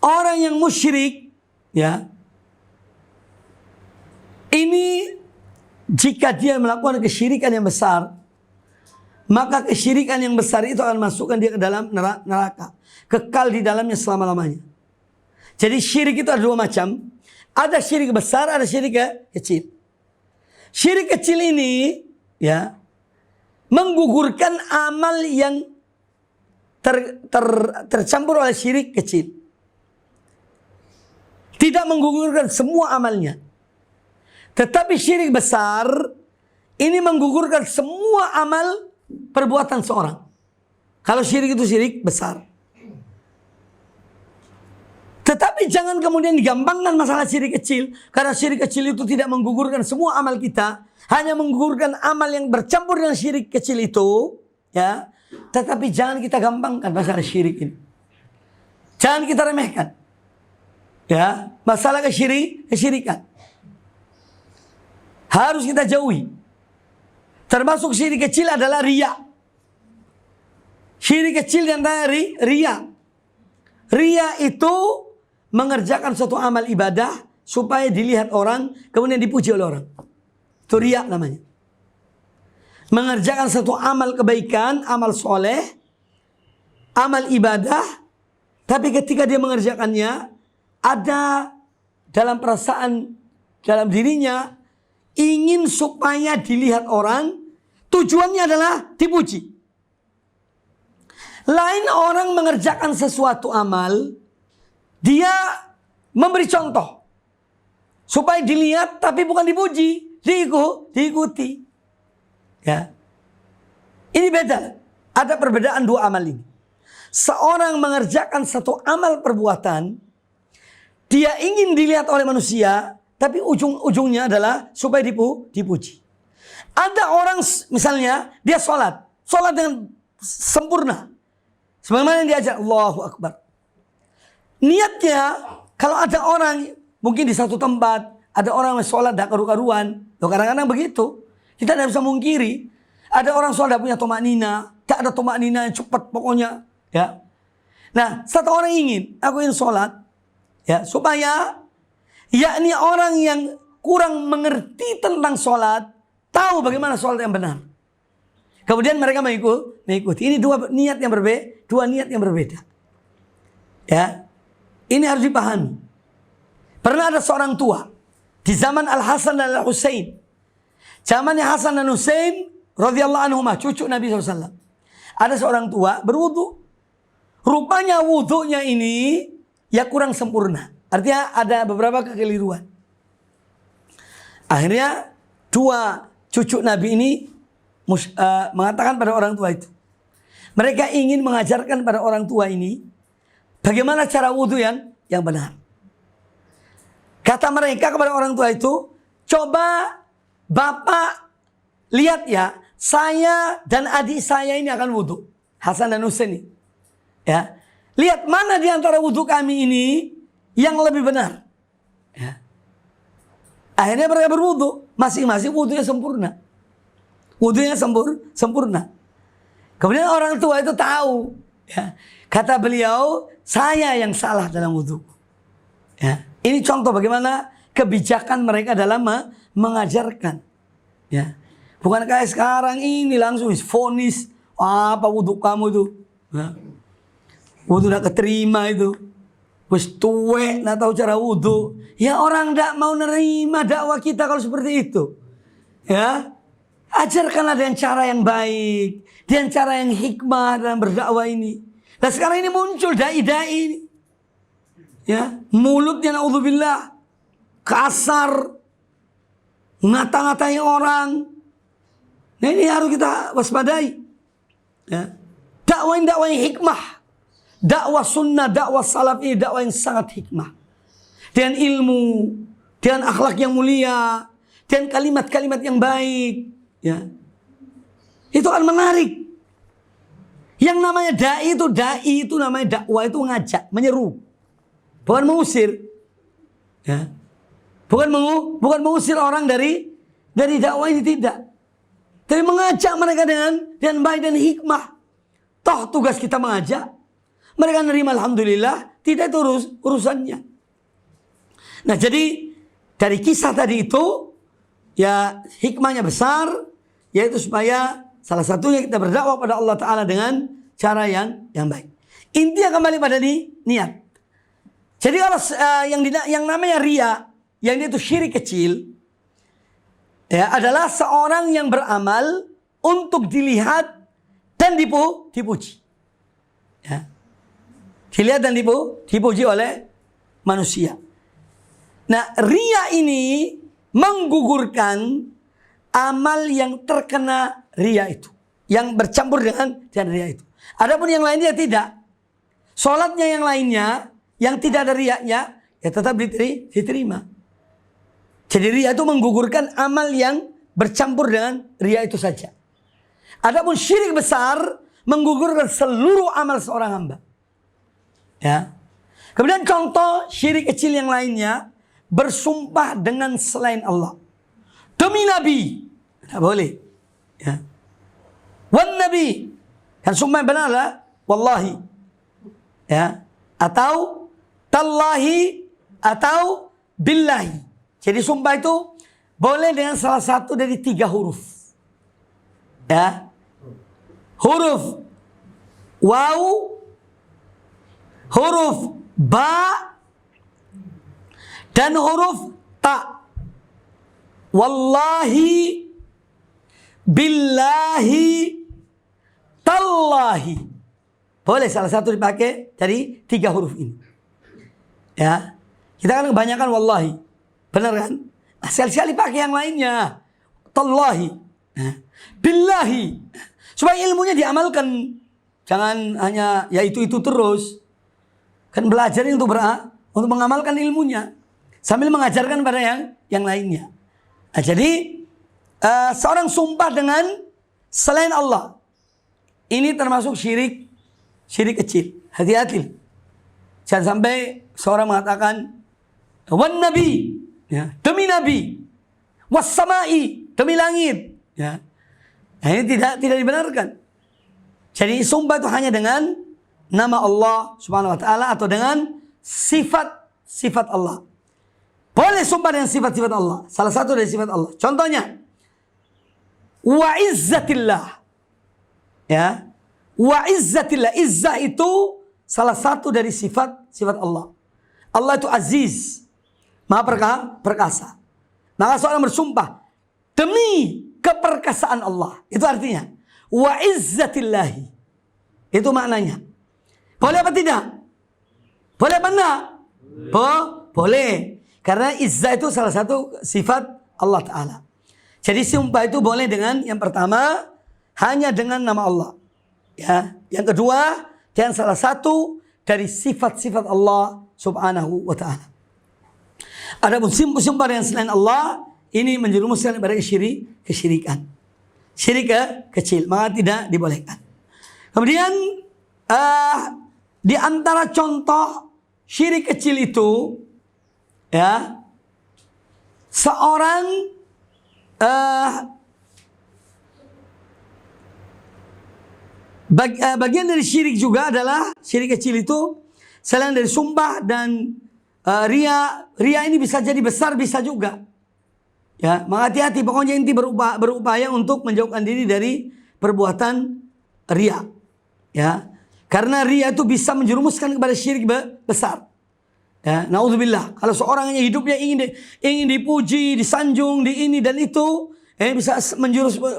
Orang yang musyrik, ya, ini jika dia melakukan kesyirikan yang besar, maka kesyirikan yang besar itu akan masukkan dia ke dalam neraka, kekal di dalamnya selama-lamanya. Jadi syirik itu ada dua macam. Ada syirik besar, ada syirik kecil. Syirik kecil ini, ya, menggugurkan amal yang tercampur oleh syirik kecil. Tidak menggugurkan semua amalnya. Tetapi syirik besar ini menggugurkan semua amal perbuatan seorang. Kalau syirik itu syirik besar. Tetapi jangan kemudian digampangkan masalah syirik kecil. Karena syirik kecil itu tidak menggugurkan semua amal kita. Hanya menggugurkan amal yang bercampur dengan syirik kecil itu. Ya. Tetapi jangan kita gampangkan masalah syirik ini. Jangan kita remehkan. Ya. Masalah kesyirikan. Harus kita jauhi. Termasuk syirik kecil adalah riya. Syirik kecil yang dari riya. Riya itu mengerjakan suatu amal ibadah supaya dilihat orang, kemudian dipuji oleh orang. Itu riya namanya. Mengerjakan suatu amal kebaikan, amal soleh, amal ibadah, tapi ketika dia mengerjakannya, ada dalam perasaan, dalam dirinya, ingin supaya dilihat orang, tujuannya adalah dipuji. Lain orang mengerjakan sesuatu amal, dia memberi contoh supaya dilihat tapi bukan dipuji, diikuti. Ya. Ini beda. Ada perbedaan dua amal ini. Seorang mengerjakan satu amal perbuatan, dia ingin dilihat oleh manusia, tapi ujung-ujungnya adalah supaya dipuji. Ada orang misalnya dia sholat dengan sempurna, sebagaimana yang diajar Allahu Akbar. Niatnya, kalau ada orang, mungkin di satu tempat, ada orang yang sholat tidak karu-karuan. Kadang-kadang begitu. Kita tidak bisa mungkiri. Ada orang sholat tidak punya tomak nina. Tak ada tomak nina yang cepat pokoknya. Ya. Nah, satu orang ingin, aku ingin sholat. Ya, supaya, yakni orang yang kurang mengerti tentang sholat, tahu bagaimana sholat yang benar. Kemudian mereka mengikuti. Ini dua niat yang berbeda. Ya. Ini harus dipahami. Pernah ada seorang tua di zaman Al-Hasan dan Al-Husain. Zamannya Hasan dan Husain radhiyallahu anhuma, cucu Nabi SAW. Ada seorang tua berwudu. Rupanya wudunya ini ya kurang sempurna. Artinya ada beberapa kekeliruan. Akhirnya dua cucu Nabi ini mengatakan pada orang tua itu. Mereka ingin mengajarkan pada orang tua ini bagaimana cara wudu yang benar. Kata mereka kepada orang tua itu, coba Bapak lihat ya, saya dan adik saya ini akan wudu. Hasan dan Husain ini. Ya. Lihat mana di antara wudu kami ini yang lebih benar. Ya. Akhirnya mereka berwudu. Masing-masing wudunya sempurna. Wudunya sempurna. Kemudian orang tua itu tahu. Ya. Kata beliau, saya yang salah dalam wudu. Ya. Ini contoh bagaimana kebijakan mereka dalam mengajarkan. Ya. Bukan kayak sekarang ini langsung vonis. Apa wudu kamu itu? Ya. Wudu tidak keterima itu. wis tuwek, nggak tahu cara wudhu. Ya orang tidak mau nerima dakwah kita kalau seperti itu. Ya, ajarkanlah dengan cara yang baik, dengan cara yang hikmah dalam berdakwah ini. Dan sekarang ini muncul dai-dai ini. Ya, mulutnya naudzubillah kasar, ngata-ngatai orang. Nah ini harus kita waspadai. Ya. Dakwah yang hikmah. Dakwah sunnah, dakwah salaf ini dakwah yang sangat hikmah. Dengan ilmu, dengan akhlak yang mulia, dengan kalimat-kalimat yang baik. Ya. Itu akan menarik. Yang namanya dai itu namanya dakwah itu ngajak, menyeru. Bukan mengusir. Ya. Bukan mengusir orang dari dakwah ini, tidak. Tapi mengajak mereka dengan baik dan hikmah. Toh tugas kita mengajak. Mereka nerima alhamdulillah, tidak itu urusannya. Nah jadi dari kisah tadi itu ya hikmahnya besar, yaitu supaya salah satunya kita berdakwah pada Allah Ta'ala dengan cara yang baik. Intinya kembali pada niat. Jadi kalau yang namanya riya, yang itu syirik kecil, ya adalah seorang yang beramal untuk dilihat dan dipuji. Ya. Dilihat dan dipuji oleh manusia. Nah, riya ini menggugurkan amal yang terkena riya itu, yang bercampur dengan riya itu. Adapun yang lainnya tidak. Salatnya yang lainnya yang tidak ada riyanya ya tetap diterima. Jadi riya itu menggugurkan amal yang bercampur dengan riya itu saja. Adapun syirik besar menggugurkan seluruh amal seorang hamba. Ya. Kemudian contoh syirik kecil yang lainnya, bersumpah dengan selain Allah. Demi Nabi, tidak boleh. Ya. Wan Nabi, kan sumpah yang benar lah, wallahi. Ya. Atau tallahi, atau billahi. Jadi sumpah itu boleh dengan salah satu dari 3 huruf. Ya. Huruf waw, huruf ba, dan huruf ta. Wallahi, billahi, tallahi. Boleh salah satu dipakai dari 3 huruf ini. Ya, kita kan kebanyakan wallahi, benar kan? Sekali-sekali pakai yang lainnya. Tallahi, billahi, supaya ilmunya diamalkan. Jangan hanya ya itu terus. Kan belajar untuk mengamalkan ilmunya sambil mengajarkan pada yang lainnya. Nah, jadi seorang sumpah dengan selain Allah ini termasuk syirik kecil. Hati-hati. Jangan sampai seorang mengatakan wan nabi, ya, demi nabi, was samai, demi langit. Ya. Nah, ini tidak dibenarkan. Jadi sumpah itu hanya dengan nama Allah Subhanahu wa taala atau dengan sifat Allah. Boleh sumpah dengan sifat-sifat Allah. Salah satu dari sifat Allah. Contohnya wa izzatillah. Ya. Wa izzatillah. Izzah itu salah satu dari sifat Allah. Allah itu aziz, Maha perkasa. Maka seorang bersumpah demi keperkasaan Allah. Itu artinya wa izzatillahi. Itu maknanya. Boleh apa tidak? Boleh apa enggak? Boleh. Karena izzah itu salah satu sifat Allah Ta'ala. Jadi sumpah itu boleh dengan yang pertama hanya dengan nama Allah. Ya. Yang kedua dengan salah satu dari sifat-sifat Allah Subhanahu wa Ta'ala. Adapun sumpah dengan selain Allah ini menjerumuskan kepada kesyirikan. Syirik kecil, maka tidak dibolehkan. Kemudian di antara contoh syirik kecil itu, ya, seorang bagian dari syirik juga adalah syirik kecil itu selain dari sumpah dan riya ini bisa jadi besar, bisa juga. Ya, maka hati-hati. Pokoknya inti berupaya untuk menjauhkan diri dari perbuatan riya. Ya, karena riya itu bisa menjerumuskan kepada syirik besar. Ya, naudzubillah. Kalau seorang yang hidupnya ingin dipuji, disanjung, di ini dan itu, bisa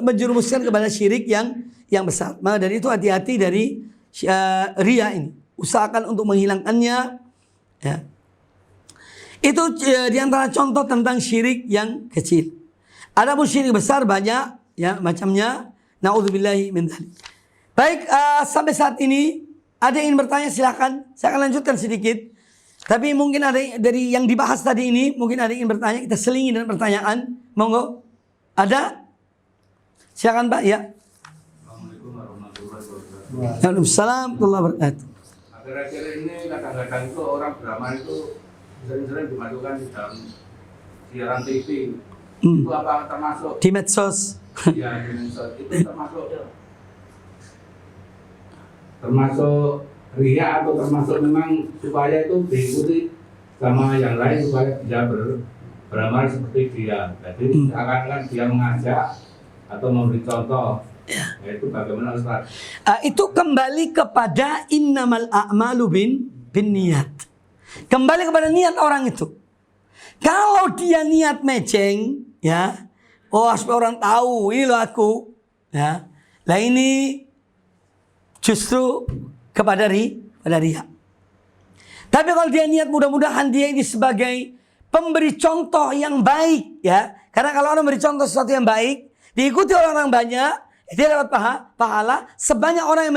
menjerumuskan kepada syirik yang besar. Maka dari itu hati-hati dari riya ini. Usahakan untuk menghilangkannya. Ya. Itu diantara contoh tentang syirik yang kecil. Adapun syirik besar banyak ya macamnya. Naudzubillahi min dzalik. Baik, sampai saat ini ada yang ingin bertanya, silakan. Saya akan lanjutkan sedikit. Tapi mungkin ada dari yang dibahas tadi ini, mungkin ada yang ingin bertanya, kita selingi dengan pertanyaan. Monggo. Ada? Silakan Pak, ya. Assalamualaikum warahmatullahi wabarakatuh. Waalaikumsalam warahmatullahi wabarakatuh. Akhir-akhir ini kadang-kadang itu orang beramal itu sering-sering dimasukkan di dalam siaran TV. Itu apa termasuk? Di medsos. Ya, di medsos. Itu termasuk riya atau termasuk memang supaya itu diikuti sama yang lain supaya dia beramal seperti dia. Jadi akan dia mengajak atau memberi contoh. Ya, itu bagaimana Ustaz? Itu kembali kepada innamal a'malu bin niat. Kembali kepada niat orang itu. Kalau dia niat meceng, ya, supaya orang tahu ini loh aku, ya, lah ini justru kepada riya. Tapi kalau dia niat, mudah-mudahan dia ini sebagai pemberi contoh yang baik, ya. Karena kalau orang beri contoh sesuatu yang baik, diikuti orang-orang banyak, dia dapat pahala sebanyak orang yang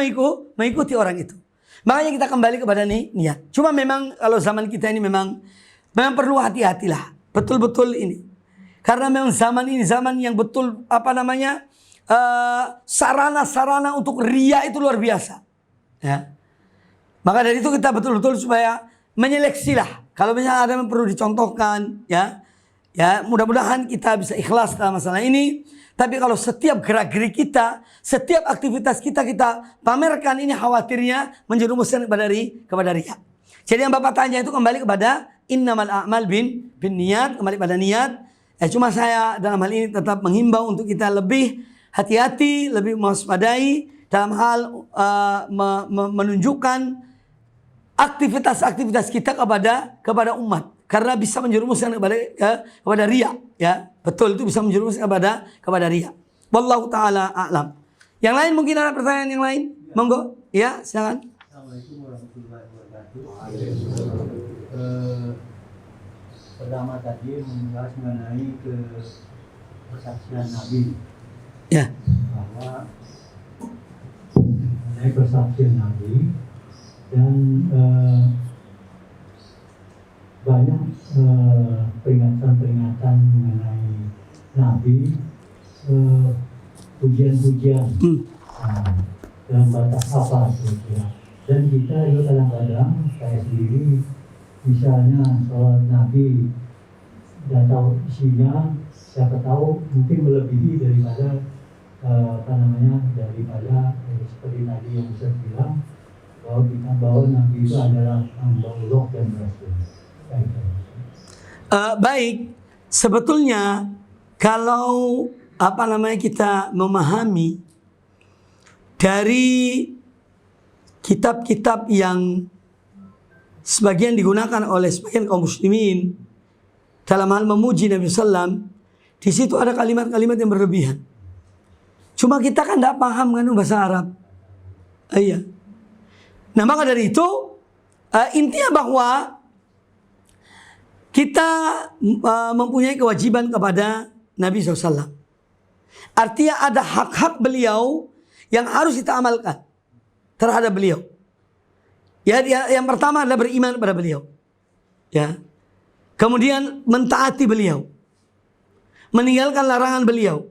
mengikuti orang itu. Makanya kita kembali kepada niat. Cuma memang kalau zaman kita ini memang perlu hati-hatilah. Betul-betul ini. Karena memang zaman ini zaman yang betul sarana-sarana untuk riya itu luar biasa. Ya. Maka dari itu kita betul-betul supaya menyeleksilah. Kalau misalnya ada yang perlu dicontohkan, ya mudah-mudahan kita bisa ikhlas dalam masalah ini. Tapi kalau setiap gerak-gerik kita, setiap aktivitas kita pamerkan, ini khawatirnya menjerumuskan kepada riya. Jadi yang Bapak tanya itu kembali kepada innamal a'mal bin niat, kembali pada niat. Cuma saya dalam hal ini tetap menghimbau untuk kita lebih hati-hati, lebih mewaspadai dalam hal menunjukkan aktivitas-aktivitas kita kepada umat, karena bisa menjerumuskan kepada riya, ya. Betul, itu bisa menjerumuskan kepada riya. Wallahu taala a'lam. Yang lain mungkin ada pertanyaan yang lain? Monggo. Ya, silakan. Assalamualaikum warahmatullahi wabarakatuh. Pertama tadi membahas mengenai kesaksian Nabi. Ya. Bahwa mengenai kesaksian Nabi dan banyak peringatan-peringatan mengenai Nabi, pujian-pujian dalam batas apa kira-kira. Dan kita juga kadang-kadang, saya sendiri misalnya sholat Nabi, tidak tahu isinya, siapa tahu mungkin melebihi daripada daripada seperti tadi yang saya bilang bahwa Nabi itu adalah hamba Allah dan Rasul. Baik, sebetulnya kalau kita memahami dari kitab-kitab yang sebagian digunakan oleh sebagian kaum muslimin dalam hal memuji Nabi Sallam, di situ ada kalimat-kalimat yang berlebihan. Cuma kita kan tidak paham kan bahasa Arab. Iya. Nah maka dari itu intinya bahwa kita mempunyai kewajiban kepada Nabi SAW. Artinya ada hak-hak beliau yang harus kita amalkan terhadap beliau. Ya, yang pertama adalah beriman kepada beliau. Ya. Kemudian mentaati beliau. Meninggalkan larangan beliau.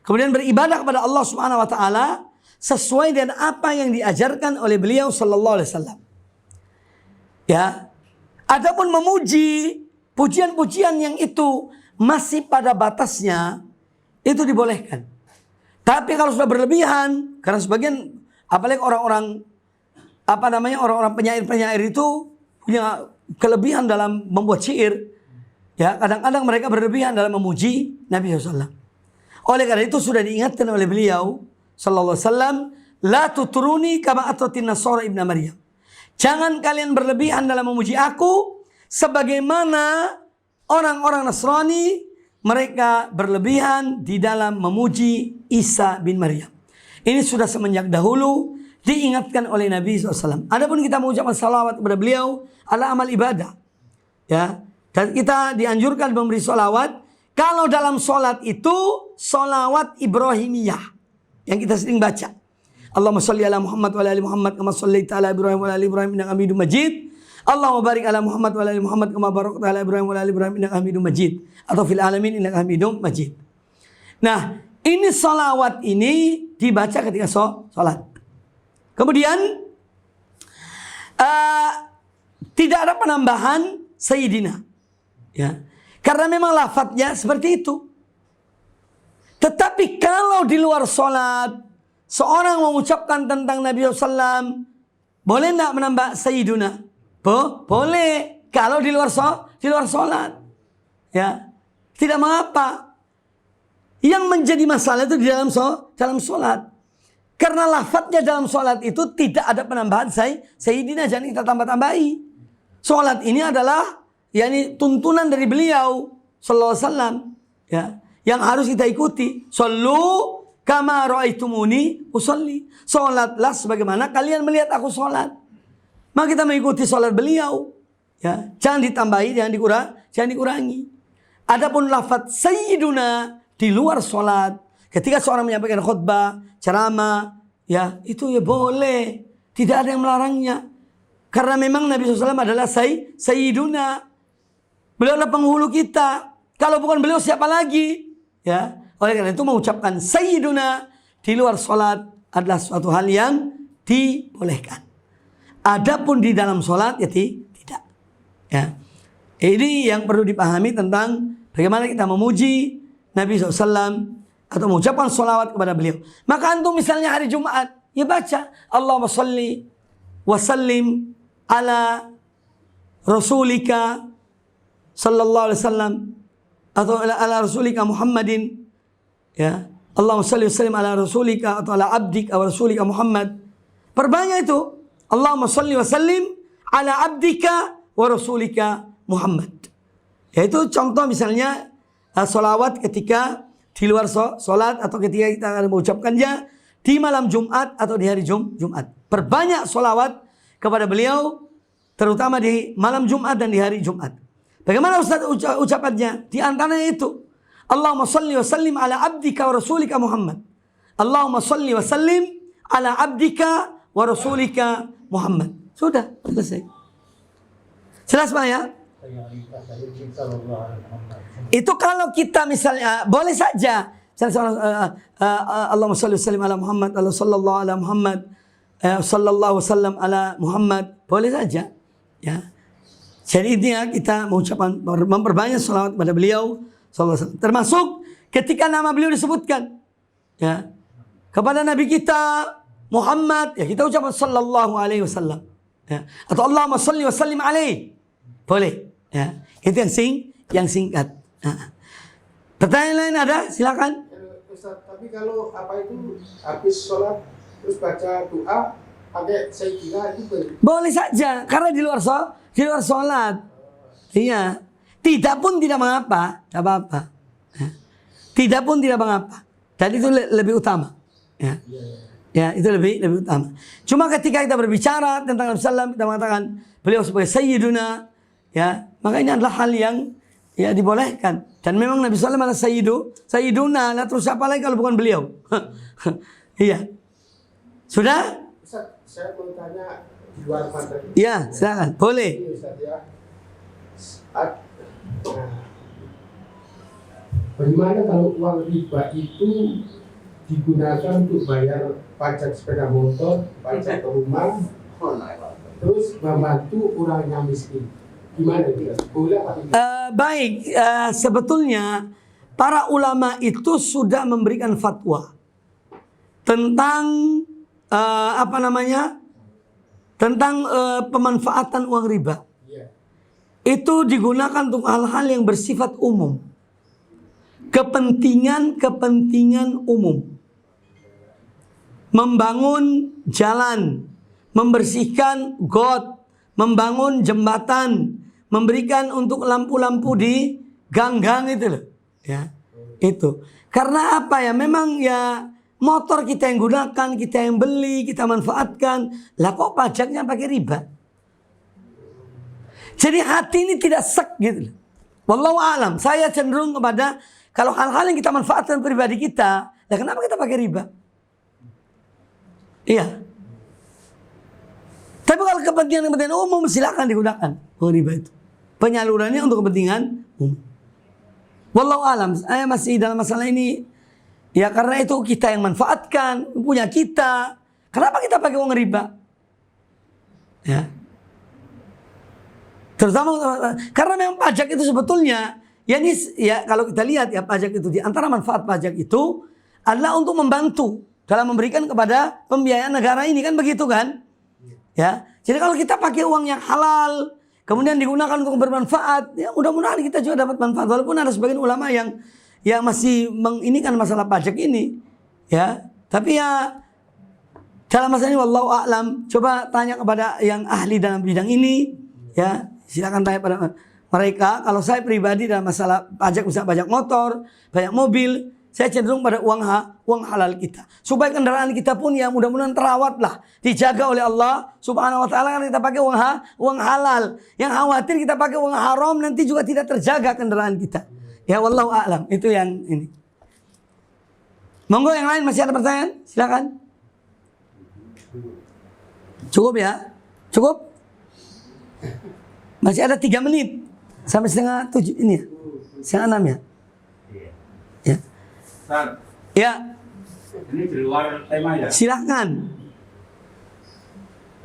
Kemudian beribadah kepada Allah Subhanahu wa taala sesuai dengan apa yang diajarkan oleh beliau sallallahu alaihi wasallam. Ya. Adapun memuji, pujian-pujian yang itu masih pada batasnya, itu dibolehkan. Tapi kalau sudah berlebihan, karena sebagian apalagi orang-orang orang-orang penyair-penyair itu punya kelebihan dalam membuat syair. Ya, kadang-kadang mereka berlebihan dalam memuji Nabi SAW. Oleh karena itu sudah diingatkan oleh beliau sallallahu alaihi wasallam, la tutruni kama atratin nasara ibnu Maryam. Jangan kalian berlebihan dalam memuji aku sebagaimana orang-orang Nasrani mereka berlebihan di dalam memuji Isa bin Maryam. Ini sudah semenjak dahulu diingatkan oleh Nabi SAW. Adapun kita mengucapkan salawat kepada beliau adalah amal ibadah. Ya, dan kita dianjurkan memberi salawat. Kalau dalam solat itu salawat Ibrahimiyah yang kita sering baca. Allahumma sholli ala Muhammad wa ala ali Muhammad kama shallaita ala Ibrahim wa ala ali Ibrahim innaka Hamidum Majid. Allahumma barik ala Muhammad wa ala ali Muhammad kama barakta ala Ibrahim wa ala ali Ibrahim innaka Hamidum Majid. Atau fil alamin innaka Hamidum Majid. Nah, ini salawat ini dibaca ketika sholat. Kemudian tidak ada penambahan Sayyidina. Ya. Karena memang lafadznya seperti itu. Tetapi kalau di luar sholat seorang mengucapkan tentang Nabi SAW, boleh tidak menambah Sayyiduna? Boleh. Kalau di luar sholat. Ya. Tidak mengapa. Yang menjadi masalah itu di dalam sholat. Karena lafadznya dalam sholat itu tidak ada penambahan Sayyidina, jangan kita tambah-tambahi. Sholat ini adalah yakni tuntunan dari beliau sallallahu alaihi wasallam, ya, yang harus kita ikuti. Shallu kama raaitumuni usolli. Sholatlah sebagaimana kalian melihat aku sholat. Maka kita mengikuti sholat beliau. Ya, jangan ditambahi, jangan dikurangi. Adapun lafadz Sayyiduna di luar sholat, ketika seorang menyampaikan khutbah, ceramah, ya itu ya boleh. Tidak ada yang melarangnya. Karena memang Nabi SAW adalah Sayyiduna. Beliau adalah penghulu kita. Kalau bukan beliau siapa lagi? Ya, oleh karena itu mengucapkan Sayyiduna di luar sholat adalah suatu hal yang dibolehkan. Adapun di dalam sholat ya tidak. Ya, ini yang perlu dipahami tentang bagaimana kita memuji Nabi SAW atau mengucapkan sholawat kepada beliau. Maka antum misalnya hari Jumat, ya baca Allahumma sholli wa sallim ala rasulika sallallahu alaihi wasallam atau ala rasulika Muhammadin, ya, Allahumma sholli wa sallim ala rasulika atau ala abdika wa rasulika Muhammad. Perbanyak itu. Allahumma sholli wa sallim ala abdika wa rasulika Muhammad. Yaitu contoh misalnya sholawat ketika di luar sholat atau ketika kita akan mengucapkannya di malam Jumat atau di hari Jumat. Perbanyak sholawat kepada beliau terutama di malam Jumat dan di hari Jumat. Bagaimana Ustaz ucapannya? Di antaranya itu Allahumma sholli wa sallim ala abdika wa rasulika Muhammad. Allahumma sholli wa sallim ala abdika wa rasulika Muhammad. Sudah, selesai. Jelas Pak ya? Itu kalau kita misalnya boleh saja. Allahumma sholli wa sallim ala Muhammad, Allah sallallahu ala Muhammad, sallallahu wasallam ala Muhammad. Boleh saja. Ya. Jadi intinya kita mengucapkan memperbanyak salawat kepada beliau sallallahu alaihi wasallam. Termasuk ketika nama beliau disebutkan, ya, kepada Nabi kita Muhammad, ya kita ucapkan sallallahu alaihi wasallam. Ya. Atau Allahumma sholli wa sallim alaihi. Boleh, ya. Itu yang singkat. Nah. Pertanyaan lain ada? Silakan. Ustaz, tapi kalau apa itu habis sholat terus baca doa pakai Sayyidina itu boleh saja, karena di luar sholat. Iya. Tidak pun tidak mengapa, tidak apa-apa. Ya. Tidak pun tidak mengapa. Dan itu lebih utama. Ya. Ya, itu lebih utama. Cuma ketika kita berbicara tentang Nabi SAW, kita mengatakan beliau sebagai Sayyiduna, ya, maka ini adalah hal yang ya dibolehkan. Dan memang Nabi SAW adalah Sayyiduna. Nah, terus siapa lagi kalau bukan beliau? Iya. Sudah? Ustaz, saya mau tanya di luar materi. Ya, silakan. Boleh. Ini Ustaz ya. Bagaimana kalau uang riba itu digunakan untuk bayar pajak sepeda motor, pajak rumah, terus membantu orang yang miskin? Gimana itu? Boleh apa tidak? Baik, sebetulnya para ulama itu sudah memberikan fatwa tentang tentang pemanfaatan uang riba. Iya. Itu digunakan untuk hal-hal yang bersifat umum, kepentingan umum, membangun jalan, membersihkan got, membangun jembatan, memberikan untuk lampu-lampu di gang-gang itu loh. Ya, itu. Karena apa ya? Memang ya motor kita yang gunakan, kita yang beli, kita manfaatkan. Lah kok pajaknya pakai riba? Jadi hati ini tidak sek gitu loh. Wallahu a'lam. Saya cenderung kepada kalau hal-hal yang kita manfaatkan pribadi kita, lah kenapa kita pakai riba? Iya. Tapi kalau kepentingan umum silakan digunakan uang riba itu. Penyalurannya untuk kepentingan umum. Wallahu alam. Saya masih dalam masalah ini. Ya karena itu kita yang manfaatkan, punya kita. Kenapa kita pakai uang riba? Ya. Terutama karena memang pajak itu sebetulnya ya ini ya kalau kita lihat ya pajak itu di antara manfaat pajak itu adalah untuk membantu dalam memberikan kepada pembiayaan negara ini kan begitu kan? Ya. Jadi kalau kita pakai uang yang halal kemudian digunakan untuk bermanfaat, ya mudah-mudahan kita juga dapat manfaat. Walaupun ada sebagian ulama yang masih menginikan masalah pajak ini, ya. Tapi ya dalam masalah ini wallahu a'lam. Coba tanya kepada yang ahli dalam bidang ini, ya. Silakan tanya pada mereka. Kalau saya pribadi dalam masalah pajak, misalnya pajak motor, pajak mobil, saya cenderung pada uang halal kita. Supaya kendaraan kita pun ya mudah-mudahan terawat lah. Dijaga oleh Allah subhanahu wa ta'ala. Karena kita pakai uang halal. Yang khawatir kita pakai uang haram nanti juga tidak terjaga kendaraan kita. Ya wallahu a'lam. Itu yang ini. Monggo yang lain masih ada pertanyaan? Silakan. Cukup ya? Cukup? Masih ada 3 menit. Sampai setengah 7 ini ya? Setengah 6 ya? Ya. Ustaz, Ya, ini di luar tema ya. silakan.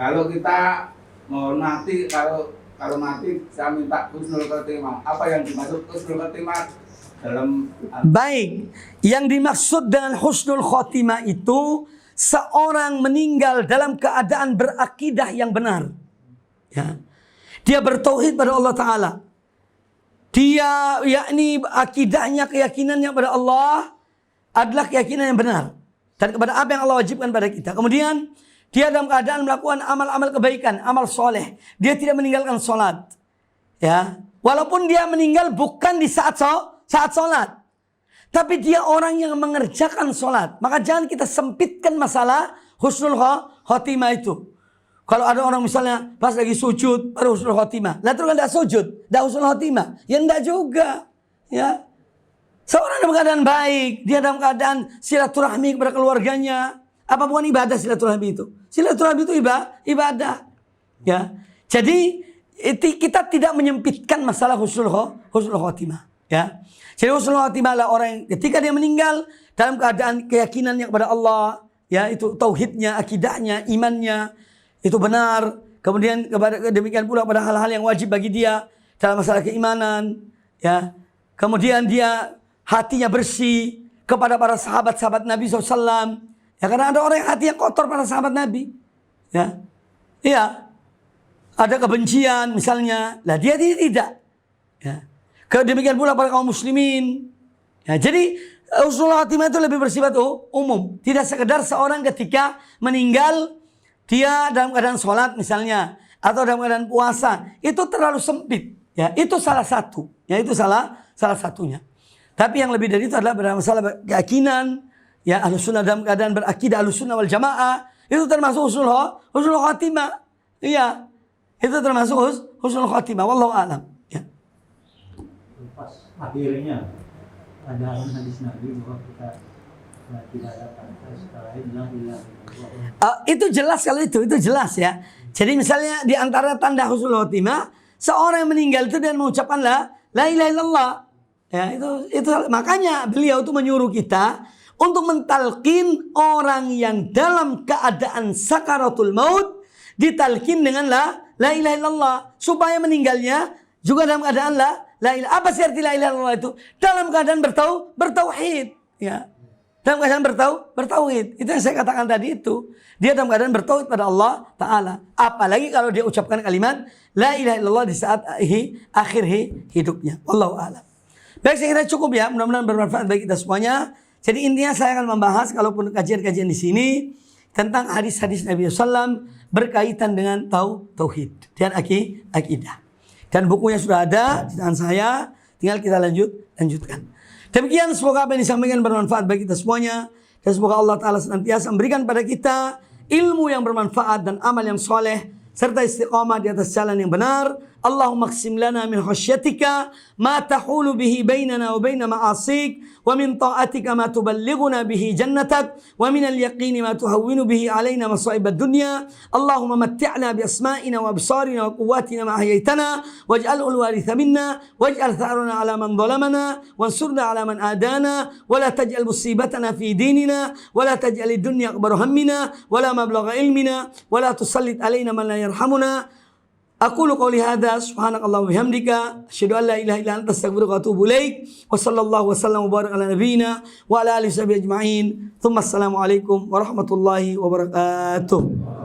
Kalau kita mau mati, kalau mati saya minta husnul khotimah. Apa yang dimaksud husnul khotimah dalam Baik, yang dimaksud dengan husnul khotimah itu seorang meninggal dalam keadaan berakidah yang benar. Ya. Dia bertauhid pada Allah Ta'ala. Dia yakni akidahnya, keyakinannya pada Allah adalah keyakinan yang benar. Dan kepada apa yang Allah wajibkan pada kita. Kemudian dia dalam keadaan melakukan amal-amal kebaikan, amal soleh. Dia tidak meninggalkan sholat. Ya. Walaupun dia meninggal bukan di saat sholat. Tapi dia orang yang mengerjakan sholat. Maka jangan kita sempitkan masalah husnul khotimah itu. Kalau ada orang misalnya pas lagi sujud baru husnul khotimah. Lah terus kan tidak sujud, tidak husnul khotimah. Ya enggak juga. Ya. Seorang dalam keadaan baik, dia dalam keadaan silaturahmi kepada keluarganya. Apa bukan ibadah silaturahmi itu? Silaturahmi itu ibadah. Ya. Jadi kita tidak menyempitkan masalah husnul khotimah. Ya. Jadi husnul khotimah adalah orang yang ketika dia meninggal dalam keadaan keyakinannya kepada Allah, ya itu tauhidnya, akidahnya, imannya itu benar. Kemudian demikian pula pada hal-hal yang wajib bagi dia dalam masalah keimanan, ya. Kemudian dia hatinya bersih kepada para sahabat-sahabat Nabi SAW. Ya karena ada orang yang hatinya kotor pada sahabat Nabi. Ya, iya. Ada kebencian misalnya, lah dia tidak. Ya. Demikian pula para kaum muslimin. Ya, jadi husnul khotimah itu lebih bersifat umum. Tidak sekedar seorang ketika meninggal dia dalam keadaan sholat misalnya, atau dalam keadaan puasa, itu terlalu sempit. Ya, itu salah satu. Ya, itu salah satunya. Tapi yang lebih dari itu adalah masalah keyakinan. Ya, Ahlussunnah dalam keadaan berakidah Ahlussunnah wal Jamaah, itu termasuk husnul khotimah. Iya, itu termasuk husnul khotimah. Wallahu a'lam. Ya. Pas akhirnya ada hadis Nabi bahwa kita tidak ada pantas selain la ilaha illallah. Itu jelas kalau itu jelas ya. Jadi misalnya di antara tanda husnul khotimah seorang yang meninggal itu dan mengucapkan la ilaha illallah. Ya, itu makanya beliau itu menyuruh kita untuk mentalkin orang yang dalam keadaan sakaratul maut ditalkin dengan la ilaha illallah supaya meninggalnya juga dalam keadaan la ilaha. Apa sih arti la ilaha illallah itu? Dalam keadaan bertauhid, ya. Dalam keadaan bertauhid. Itu yang saya katakan tadi itu. Dia dalam keadaan bertauhid pada Allah Ta'ala. Apalagi kalau dia ucapkan kalimat la ilaha illallah di saat akhir hidupnya. Wallahu a'lam. Baik, saya kira cukup ya. Mudah-mudahan bermanfaat bagi kita semuanya. Jadi intinya saya akan membahas kalaupun kajian-kajian di sini tentang hadis-hadis Nabi SAW berkaitan dengan tauhid dan akidah. Dan bukunya sudah ada di tangan saya, tinggal kita lanjutkan. Demikian, semoga apa yang disampaikan bermanfaat bagi kita semuanya, dan semoga Allah Ta'ala senantiasa memberikan pada kita ilmu yang bermanfaat dan amal yang soleh, serta istiqamah di atas jalan yang benar. Allahumma qsim lana min khasyatika ma tahulu bihi bainana wa baina ma'asik, wa min ta'atika ma tuballighuna bihi jannatak, wa min al-yaqini ma tuhawwinu bihi alaina masa'ib ad-dunya. Allahumma matti'na bi asma'ina wa absarina wa quwwatina ma ahyaytana, waj'alhu al-waritha minna, waj'al tha'rana ala man zalamana, wansurna ala man adana, wa la taj'al musibatana fi dinina, wa la taj'al ad-dunya akbar hammina, wa la mablagha ilmina, wa la tusallit alaina man la yarhamuna. Aqulu qawli hadza subhanakallah wa bihamdika asyhadu an la ilaha illa anta astaghfiruka wa atubu ilaik. Wa sallallahu wasallam wa baraka ala nabiyyina wa ala alihi washabihi ajma'in. Tsumma assalamu alaikum warahmatullahi wabarakatuh.